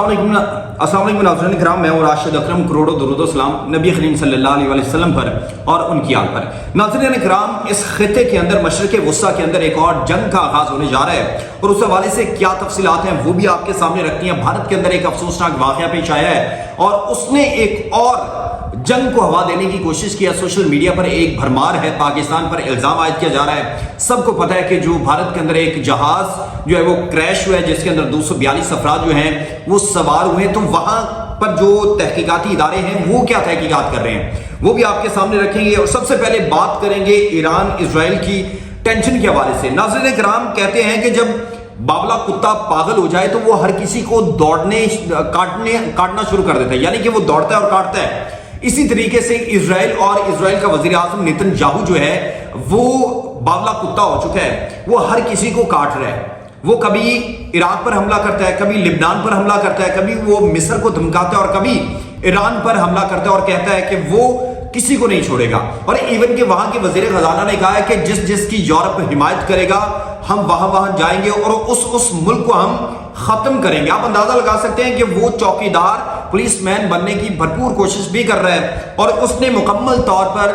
अस्सलाम वालेकुम नाज़रीन किराम, मैं हूं राशिद अकरम। करोड़ों दुरूद व सलाम नबी करीम सल्लल्लाहु अलैहि वसल्लम पर और उनकी आल पर। नाज़रीन किराम, इस खित्ते के अंदर मशरिक़ वुस्ता के अंदर एक और जंग का आगाज होने जा रहा है और उस हवाले से क्या तफसीलात हैं वो भी आपके सामने रखती हैं। भारत के अंदर एक अफसोसनाक वाक़या पेश आया है और उसने एक और जंग को हवा देने की कोशिश किया। सोशल मीडिया पर एक भरमार है, पाकिस्तान पर इल्जाम आयद किया जा रहा है। सबको पता है कि जो भारत के अंदर एक जहाज जो है वो क्रैश हुआ है जिसके अंदर 242 अफराद जो हैं वो सवार हुए, तो वहां पर जो तहकीकाती इदारे हैं वो क्या तहकीकात कर रहे हैं वो भी आपके सामने रखेंगे। और सबसे पहले बात करेंगे ईरान इजराइल की टेंशन के हवाले से। नाज़रीन किराम, कहते हैं कि जब बावला कुत्ता पागल हो जाए तो वो हर किसी को काटना शुरू कर देता है, यानी कि वो दौड़ता है और काटता है। इसी तरीके से इजराइल और इजराइल का वजीर आजम नेतन्याहू जो है वो बावला कुत्ता हो चुका है, वो हर किसी को काट रहा है। वो कभी इराक पर हमला करता है, कभी लिबनान पर हमला करता है, कभी वो मिस्र को धमकाता है और कभी ईरान पर हमला करता है और कहता है कि वो किसी को नहीं छोड़ेगा। और इवन के वहां के वजीर खजाना ने कहा है कि जिस जिसकी यूरोप हिमायत करेगा हम वहां जाएंगे और उस मुल्क को हम खत्म करेंगे। आप अंदाजा लगा सकते हैं कि वो चौकीदार पुलिसमैन बनने की भरपूर कोशिश भी कर रहा है और उसने मुकम्मल तौर पर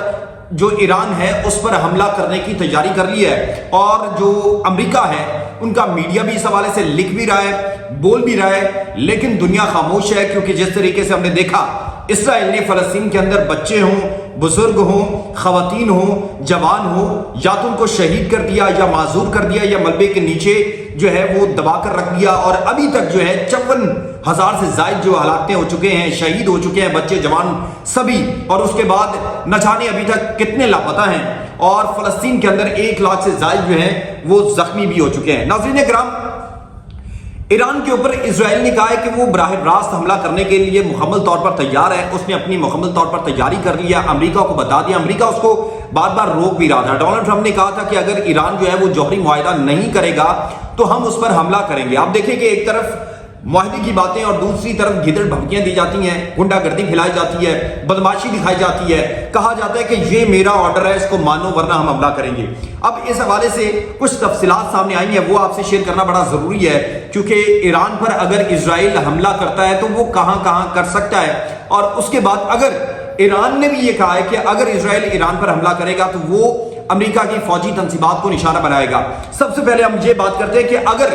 जो ईरान है उस पर हमला करने की तैयारी कर ली है। और जो अमेरिका है उनका मीडिया भी इस हवाले से लिख भी रहा है, बोल भी रहा है, लेकिन दुनिया खामोश है। क्योंकि जिस तरीके से हमने देखा इसराइल ने फलस्तीन के अंदर बच्चे हों, बुजुर्ग हों, खवातीन हों, जवान हों, या तो उनको शहीद कर दिया या माजूर कर दिया या मलबे के नीचे जो है वो दबा कर रख दिया। और अभी तक जो है 54,000 से ज्यादा जो हलाकतें हो चुके हैं, शहीद हो चुके हैं बच्चे जवान सभी। और उसके बाद न जाने अभी तक कितने लापता हैं और फलस्तीन के अंदर 1 लाख से ज्यादा जो है वो जख्मी भी हो चुके हैं। नाज़रीन किराम, ईरान के ऊपर इजराइल ने कहा है कि वो बराह रास्त हमला करने के लिए मुकम्मल तौर पर तैयार है। उसने अपनी मुकम्मल तौर पर तैयारी कर लिया, अमेरिका को बता दिया। अमेरिका उसको बार बार रोक भी रहा था। डोनाल्ड ट्रंप ने कहा था कि अगर ईरान जो है वो जौहरी मुआहिदा नहीं करेगा तो हम उस पर हमला करेंगे। आप देखें कि एक तरफ मुआहिदे की बातें और दूसरी तरफ गिदड़ भभकियां दी जाती हैं, गुंडागर्दी खिलाई जाती है, बदमाशी दिखाई जाती है। कहा जाता है कि ये मेरा ऑर्डर है, इसको मानो वरना हम हमला करेंगे। अब इस हवाले से कुछ तफसीलात सामने आई हैं, वो आपसे शेयर करना बड़ा जरूरी है। क्योंकि ईरान पर अगर इजराइल हमला करता है तो वो कहां कहां कर सकता है। और उसके बाद अगर ईरान ने भी ये कहा है कि अगर इजराइल ईरान पर हमला करेगा तो वो अमेरिका की फौजी तंसीबात को निशाना बनाएगा। सबसे पहले हम ये बात करते हैं कि अगर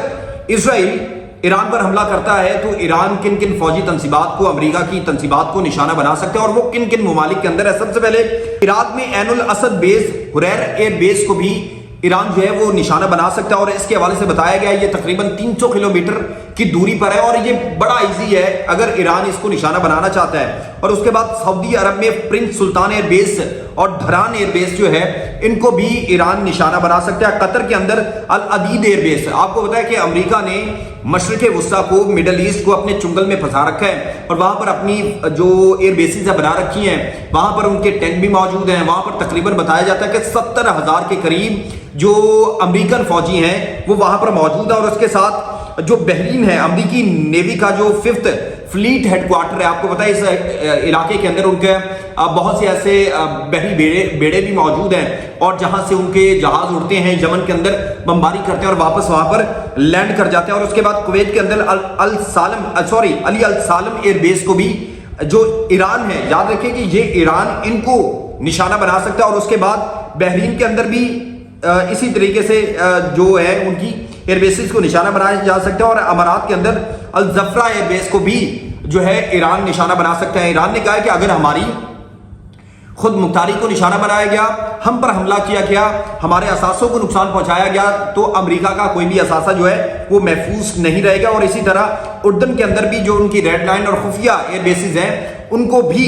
इजराइल ईरान पर हमला करता है तो ईरान किन किन फौजी तंसीबात को, अमेरिका की तंसीबात को निशाना बना सकते हैं और वो किन किन ममालिक के अंदर है। सबसे पहले इराक में Ain al Asad base, Harir air base को भी ईरान जो है वो निशाना बना सकता है। और इसके हवाले से बताया गया ये तकरीबन 300 किलोमीटर की दूरी पर है और ये बड़ा इजी है अगर ईरान इसको निशाना बनाना चाहता है। और उसके बाद सऊदी अरब में प्रिंस सुल्तान एयर बेस और धरान एयर बेस जो है इनको भी ईरान निशाना बना सकता है। कतर के अंदर अल अदीद एयर बेस, आपको पता है कि अमेरिका ने मशरिक़ वुस्ता को, मिडल ईस्ट को अपने चुंगल में फंसा रखा है और वहां पर अपनी जो एयर बेसिस बना रखी हैं, वहां पर उनके टैंक भी मौजूद हैं। वहां पर तकरीबन बताया जाता है कि 70,000 के करीब जो अमेरिकन फौजी हैं वो वहां पर मौजूद है। और उसके साथ जो बहरीन है, अमेरिकी नेवी का जो 5th फ्लीट हेडक्वार्टर है, आपको पता है इस इलाके के अंदर उनके बहुत से ऐसे बहरी बेड़े भी मौजूद हैं और जहां से उनके जहाज उड़ते हैं, यमन के अंदर बमबारी करते हैं और वापस वहां पर लैंड कर जाते हैं। और उसके बाद कुवैत के अंदर अली अल सालम एयर बेस को भी जो ईरान है, याद रखें कि ये ईरान इनको निशाना बना सकता है। और उसके बाद बहरीन के अंदर भी इसी तरीके से जो है उनकी एयरबेसिस को निशाना बनाया जा सकता है। और अमारात के अंदर अल जफरा एयरबेस को भी जो है ईरान निशाना बना सकता है। ईरान ने कहा है कि अगर हमारी खुद मुख्तारी को निशाना बनाया गया, हम पर हमला किया गया, हमारे असासों को नुकसान पहुंचाया गया, तो अमेरिका का कोई भी असासा जो है वो महफूज नहीं रहेगा। और इसी तरह उर्दन के अंदर भी जो उनकी रेड लाइन और खुफिया एयरबेसिस हैं उनको भी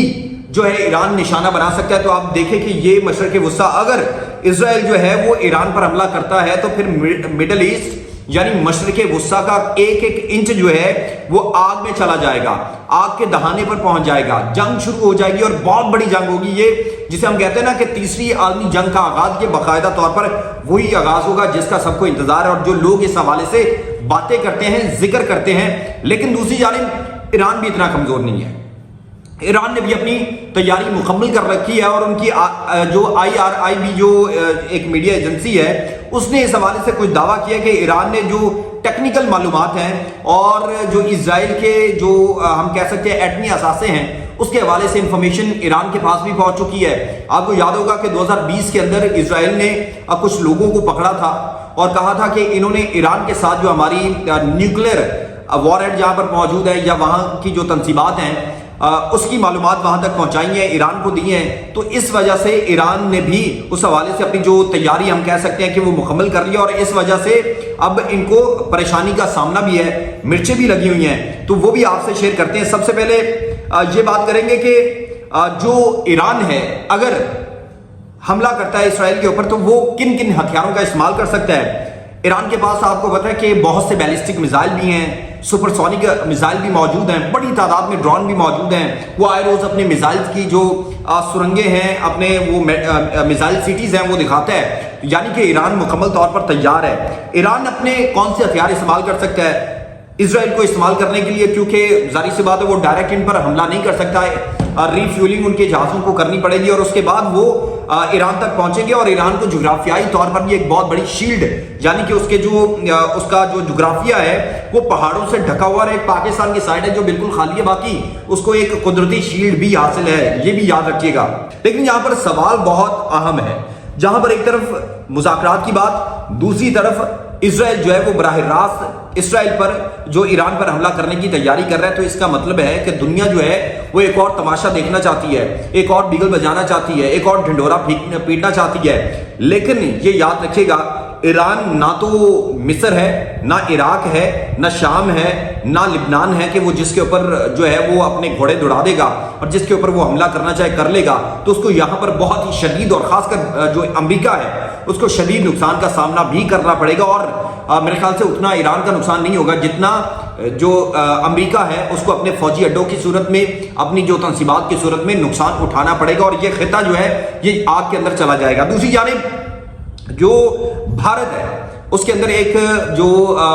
जो है ईरान निशाना बना सकता है। तो आप देखें कि ये मशरिक़ वुस्ता, अगर इजराइल जो है वो ईरान पर हमला करता है तो फिर मिडल ईस्ट यानी मशरिक़ वुस्ता का एक एक इंच जो है वो आग में चला जाएगा, आग के दहाने पर पहुंच जाएगा, जंग शुरू हो जाएगी और बहुत बड़ी जंग होगी। ये जिसे हम कहते हैं ना कि तीसरी आलमी जंग का आगाज, ये बाकायदा तौर पर वही आगाज होगा जिसका सबको इंतजार है और जो लोग इस हवाले से बातें करते हैं, जिक्र करते हैं। लेकिन दूसरी जानिब ईरान भी इतना कमजोर नहीं है। ईरान ने भी अपनी तैयारी मुकम्मल कर रखी है और उनकी जो IRIB जो एक मीडिया एजेंसी है उसने इस हवाले से कुछ दावा किया कि ईरान ने जो ٹیکنیکل معلومات ہیں اور جو اسرائیل کے جو ہم کہہ سکتے ہیں ایٹمی اثاثے ہیں اس کے حوالے سے انفارمیشن ایران کے پاس بھی پہنچ چکی ہے۔ آپ کو یاد ہوگا کہ 2020 کے اندر اسرائیل نے کچھ لوگوں کو پکڑا تھا اور کہا تھا کہ انہوں نے ایران کے ساتھ جو ہماری نیوکلیر وارہیڈ جہاں پر موجود ہے یا وہاں کی جو تنصیبات ہیں اس کی معلومات وہاں تک پہنچائی ہیں، ایران کو دی ہیں۔ تو اس وجہ سے ایران نے بھی اس حوالے سے اپنی جو تیاری ہم کہہ سکتے ہیں کہ وہ مکمل کر لی، اور اس وجہ سے اب ان کو پریشانی کا سامنا بھی ہے، مرچیں بھی لگی ہوئی ہیں، تو وہ بھی آپ سے شیئر کرتے ہیں۔ سب سے پہلے یہ بات کریں گے کہ جو ایران ہے اگر حملہ کرتا ہے اسرائیل کے اوپر تو وہ کن کن ہتھیاروں کا استعمال کر سکتا ہے۔ ایران کے پاس آپ کو پتہ ہے کہ بہت سے بیلسٹک میزائل بھی ہیں، سپر سونک میزائل بھی موجود ہیں، بڑی تعداد میں ڈرون بھی موجود ہیں۔ وہ آئے روز اپنے میزائل کی جو سرنگیں ہیں، اپنے وہ میزائل سٹیز ہیں وہ دکھاتا ہے، یعنی کہ ایران مکمل طور پر تیار ہے۔ ایران اپنے کون سے ہتھیار استعمال کر سکتا ہے اسرائیل کو استعمال کرنے کے لیے، کیونکہ ظاہر سی بات ہے وہ ڈائریکٹ ان پر حملہ نہیں کر سکتا ہے، ری فیولنگ ان کے جہازوں کو کرنی پڑے گی اور اس کے بعد وہ ایران تک پہنچیں گے، اور ایران کو جغرافیائی طور پر بھی ایک بہت بڑی شیلڈ، یعنی کہ اس کا جو جغرافیہ ہے وہ پہاڑوں سے ڈھکا ہوا ہے۔ ایک پاکستان کی سائڈ ہے جو بالکل خالی ہے، باقی اس کو ایک قدرتی شیلڈ بھی حاصل ہے، یہ بھی یاد رکھیے گا۔ لیکن یہاں پر سوال بہت اہم ہے، جہاں پر ایک طرف مذاکرات کی بات، دوسری طرف اسرائیل جو ہے وہ براہ راست اسرائیل پر جو ایران پر حملہ کرنے کی تیاری کر رہا ہے، تو اس کا مطلب ہے کہ دنیا جو ہے وہ ایک اور تماشا دیکھنا چاہتی ہے، ایک اور بیگل بجانا چاہتی ہے، ایک اور ڈھنڈورا پیٹنا چاہتی ہے۔ لیکن یہ یاد رکھیے گا، ایران نہ تو مصر ہے، نہ عراق ہے، نہ شام ہے، نہ لبنان ہے کہ وہ جس کے اوپر جو ہے وہ اپنے گھوڑے دوڑا دے گا اور جس کے اوپر وہ حملہ کرنا چاہے کر لے گا۔ تو اس کو یہاں پر بہت ہی شدید، اور خاص کر جو امریکہ ہے اس کو شدید نقصان کا سامنا بھی کرنا پڑے گا، اور میرے خیال سے اتنا ایران کا نقصان نہیں ہوگا جتنا جو امریکہ ہے اس کو اپنے فوجی اڈوں کی صورت میں، اپنی جو تنصیبات کی صورت میں نقصان اٹھانا پڑے گا، اور یہ خطہ جو ہے یہ آگ کے اندر چلا جائے گا۔ دوسری جانب جو بھارت ہے اس کے اندر ایک جو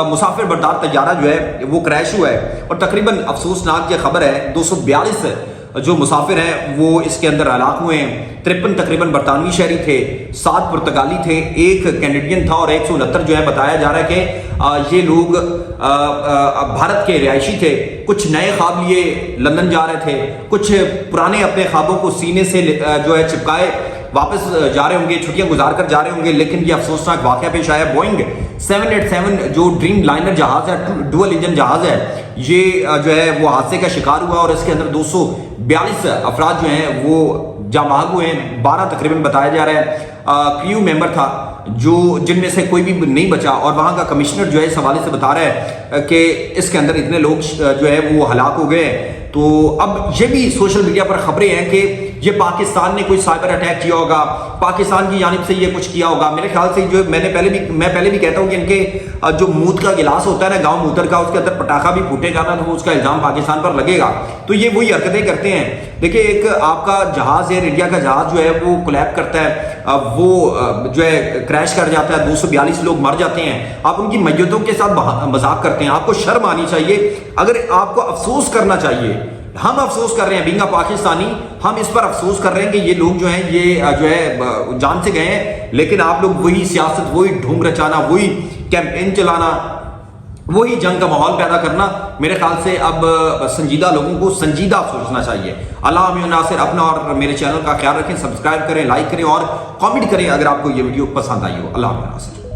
مسافر بردار طیارہ جو ہے وہ کریش ہوا ہے، اور تقریباً افسوسناک یہ خبر ہے 242 جو مسافر ہیں وہ اس کے اندر ہلاک ہوئے ہیں۔ 53 تقریباً برطانوی شہری تھے، 7 پرتگالی تھے، 1 کینیڈین تھا، اور 169 جو ہے بتایا جا رہا ہے کہ یہ لوگ بھارت کے رہائشی تھے۔ کچھ نئے خواب لیے لندن جا رہے تھے، کچھ پرانے اپنے خوابوں کو سینے سے جو ہے چپکائے واپس جا رہے ہوں گے، چھٹیاں گزار کر جا رہے ہوں گے۔ لیکن یہ افسوسناک واقعہ پیش آیا، بوئنگ 787 جو ڈریم لائنر جہاز ہے، ڈوئل انجن جہاز ہے، یہ جو ہے وہ حادثے کا شکار ہوا، اور اس کے اندر 242 افراد جو ہیں وہ جاں بحق ہوئے ہیں۔ 12 تقریباً بتایا جا رہا ہے کریو ممبر تھا جن میں سے کوئی بھی نہیں بچا، اور وہاں کا کمشنر جو ہے اس حوالے سے بتا رہا ہے کہ اس کے اندر اتنے لوگ جو ہے وہ ہلاک ہو گئے ہیں۔ تو اب یہ بھی سوشل میڈیا پر خبریں ہیں کہ یہ پاکستان نے کوئی سائبر اٹیک کیا ہوگا، پاکستان کی جانب سے یہ کچھ کیا ہوگا۔ میرے خیال سے جو میں پہلے بھی کہتا ہوں کہ ان کے جو موت کا گلاس ہوتا ہے نا، گاؤں موتر کا، اس کے اندر پٹاخہ بھی پھوٹے گا نا تو اس کا الزام پاکستان پر لگے گا۔ تو یہ وہی حرکتیں کرتے ہیں۔ دیکھیں، ایک آپ کا جہاز ایئر انڈیا کا جہاز جو ہے وہ کولیپ کرتا ہے، وہ جو ہے کریش کر جاتا ہے، 242 لوگ مر جاتے ہیں، آپ ان کی میتوں کے ساتھ مذاق کرتے ہیں۔ آپ کو شرم آنی چاہیے، اگر آپ کو افسوس کرنا چاہیے۔ ہم افسوس کر رہے ہیں بینگا پاکستانی، ہم اس پر افسوس کر رہے ہیں کہ یہ لوگ جو ہیں یہ جو ہے جان سے گئے ہیں، لیکن آپ لوگ وہی سیاست، وہی ڈھونگ رچانا، وہی کیمپین چلانا، وہی جنگ کا ماحول پیدا کرنا، میرے خیال سے اب سنجیدہ لوگوں کو سنجیدہ سوچنا چاہیے۔ اللہ علیہ ناصر، اپنا اور میرے چینل کا خیال رکھیں، سبسکرائب کریں، لائک کریں اور کامنٹ کریں اگر آپ کو یہ ویڈیو پسند آئی ہو۔ اللہ علیہ ناصر۔